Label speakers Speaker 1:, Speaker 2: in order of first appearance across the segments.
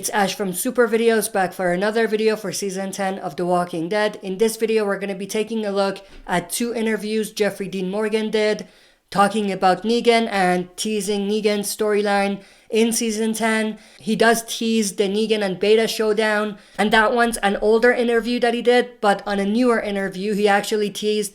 Speaker 1: It's Ash from Super Videos back for another video for Season 10 of The Walking Dead. In this video, we're going to be taking a look at 2 interviews Jeffrey Dean Morgan did, talking about Negan and teasing Negan's storyline in Season 10. He does tease the Negan and Beta showdown, and that one's an older interview that he did, but on a newer interview, he actually teased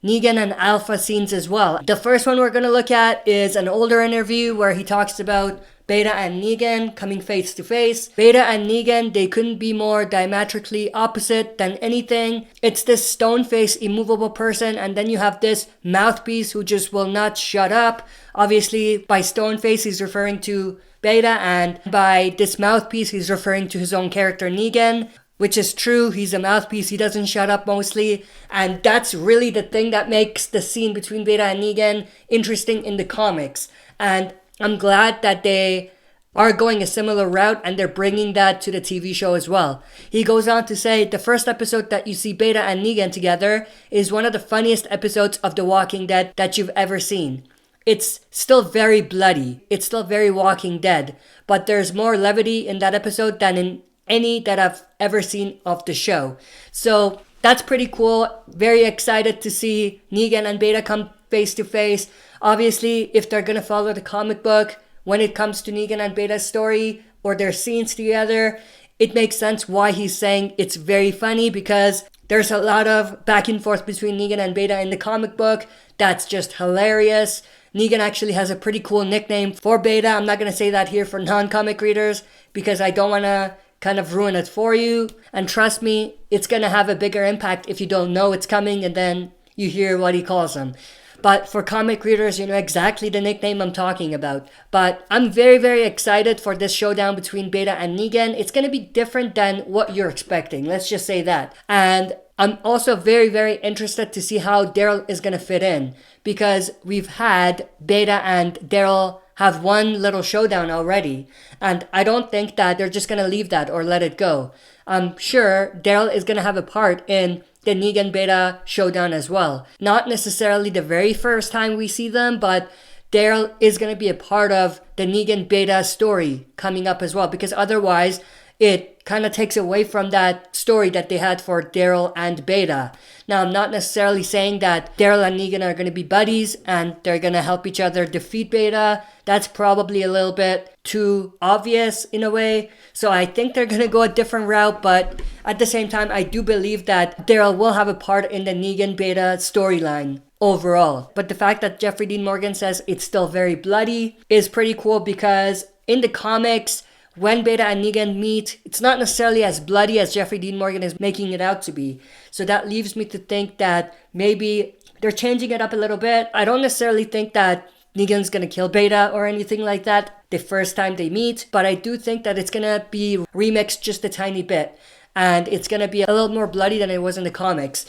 Speaker 1: Negan and Alpha scenes as well. The first one we're going to look at is an older interview where he talks about Beta and Negan coming face to face. Beta and Negan, they couldn't be more diametrically opposite than anything. It's this stone-faced, immovable person, and then you have this mouthpiece who just will not shut up. Obviously, by stone-face, he's referring to Beta, and by this mouthpiece, he's referring to his own character, Negan. Which is true, he's a mouthpiece, he doesn't shut up mostly, and that's really the thing that makes the scene between Beta and Negan interesting in the comics. And I'm glad that they are going a similar route and they're bringing that to the TV show as well. He goes on to say, the first episode that you see Beta and Negan together is one of the funniest episodes of The Walking Dead that you've ever seen. It's still very bloody, it's still very Walking Dead, but there's more levity in that episode than in any that I've ever seen of the show. So that's pretty cool. Very excited to see Negan and Beta come face to face. Obviously, if they're gonna follow the comic book when it comes to Negan and Beta's story or their scenes together, it makes sense why he's saying it's very funny, because there's a lot of back and forth between Negan and Beta in the comic book that's just hilarious. Negan actually has a pretty cool nickname for Beta. I'm not gonna say that here for non-comic readers because I don't wanna kind of ruin it for you. And trust me, it's gonna have a bigger impact if you don't know it's coming and then you hear what he calls him. But for comic readers, you know exactly the nickname I'm talking about. But I'm very, very excited for this showdown between Beta and Negan. It's gonna be different than what you're expecting, let's just say that. And I'm also very, very interested to see how Daryl is gonna fit in, because we've had Beta and Daryl have one little showdown already, and I don't think that they're just gonna leave that or let it go. I'm sure Daryl is gonna have a part in the Negan Beta showdown as well. Not necessarily the very first time we see them, but Daryl is gonna be a part of the Negan Beta story coming up as well, because otherwise it kind of takes away from that story that they had for Daryl and Beta. Now, I'm not necessarily saying that Daryl and Negan are going to be buddies and they're going to help each other defeat Beta. That's probably a little bit too obvious in a way. So I think they're going to go a different route, but at the same time, I do believe that Daryl will have a part in the Negan Beta storyline overall. But the fact that Jeffrey Dean Morgan says it's still very bloody is pretty cool, because in the comics, when Beta and Negan meet, it's not necessarily as bloody as Jeffrey Dean Morgan is making it out to be. So that leaves me to think that maybe they're changing it up a little bit. I don't necessarily think that Negan's gonna kill Beta or anything like that the first time they meet, but I do think that it's gonna be remixed just a tiny bit, and it's gonna be a little more bloody than it was in the comics.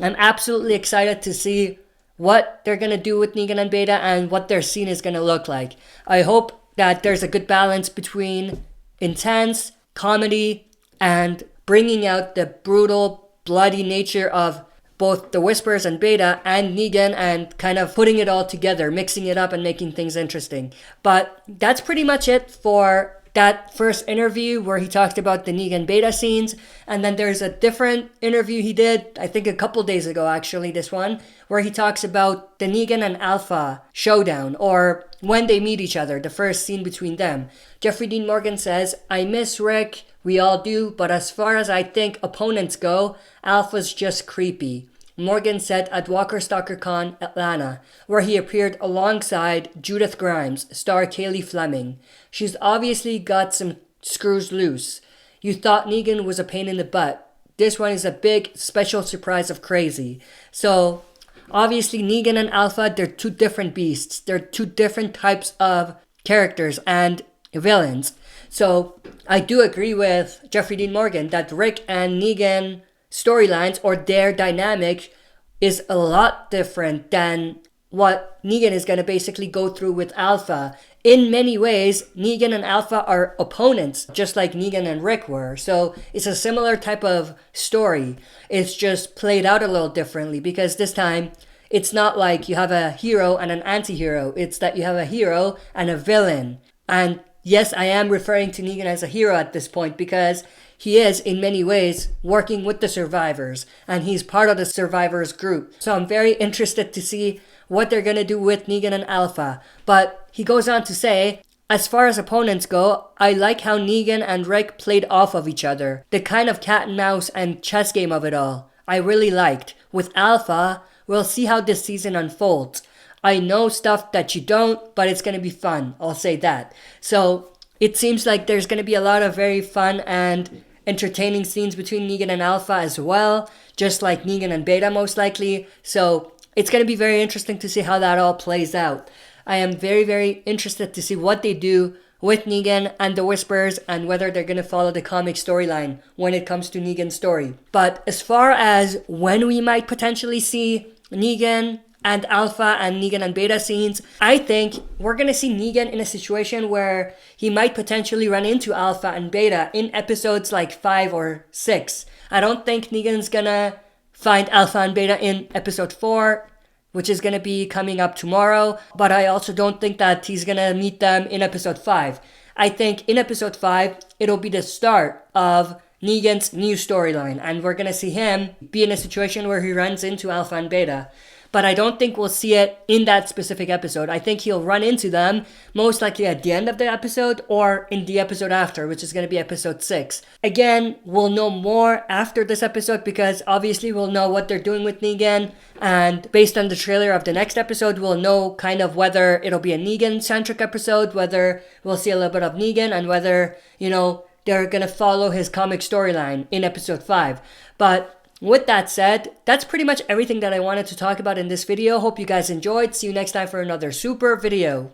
Speaker 1: I'm absolutely excited to see what they're gonna do with Negan and Beta and what their scene is gonna look like. I hope that there's a good balance between intense comedy and bringing out the brutal, bloody nature of both the Whispers and Beta and Negan, and kind of putting it all together, mixing it up and making things interesting. But that's pretty much it for that first interview where he talked about the Negan Beta scenes. And then there's a different interview he did, I think a couple days ago actually, this one, where he talks about the Negan and Alpha showdown, or when they meet each other, the first scene between them. Jeffrey Dean Morgan says, I miss Rick, we all do, but as far as I think opponents go, Alpha's just creepy. Morgan said at Walker Stalker Con Atlanta, where he appeared alongside Judith Grimes, star Kaylee Fleming. She's obviously got some screws loose. You thought Negan was a pain in the butt. This one is a big special surprise of crazy. So obviously Negan and Alpha, they're two different beasts. They're two different types of characters and villains. So I do agree with Jeffrey Dean Morgan that Rick and Negan storylines, or their dynamic, is a lot different than what Negan is going to basically go through with Alpha. In many ways, Negan and Alpha are opponents, just like Negan and Rick were. So it's a similar type of story. It's just played out a little differently, because this time it's not like you have a hero and an anti-hero. It's that you have a hero and a villain. And yes, I am referring to Negan as a hero at this point because he is, in many ways, working with the survivors, and he's part of the survivors group. So I'm very interested to see what they're going to do with Negan and Alpha. But he goes on to say, as far as opponents go, I like how Negan and Rick played off of each other. The kind of cat and mouse and chess game of it all. I really liked. With Alpha, we'll see how this season unfolds. I know stuff that you don't, but it's going to be fun. I'll say that. So it seems like there's going to be a lot of very fun and entertaining scenes between Negan and Alpha as well, just like Negan and Beta most likely. So it's going to be very interesting to see how that all plays out. I am very, very interested to see what they do with Negan and the Whisperers and whether they're going to follow the comic storyline when it comes to Negan's story. But as far as when we might potentially see Negan and Alpha and Negan and Beta scenes, I think we're going to see Negan in a situation where he might potentially run into Alpha and Beta in episodes like 5 or 6. I don't think Negan's going to find Alpha and Beta in episode 4, which is going to be coming up tomorrow, but I also don't think that he's going to meet them in episode 5. I think in episode 5, it'll be the start of Negan's new storyline, and we're going to see him be in a situation where he runs into Alpha and Beta. But I don't think we'll see it in that specific episode. I think he'll run into them most likely at the end of the episode or in the episode after, which is going to be episode 6. Again, we'll know more after this episode because obviously we'll know what they're doing with Negan. And based on the trailer of the next episode, we'll know kind of whether it'll be a Negan-centric episode, whether we'll see a little bit of Negan, and whether, they're going to follow his comic storyline in episode 5. But with that said, that's pretty much everything that I wanted to talk about in this video. Hope you guys enjoyed. See you next time for another super video.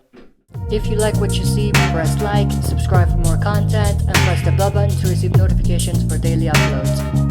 Speaker 1: If you like what you see, press like, subscribe for more content, and press the bell button to receive notifications for daily uploads.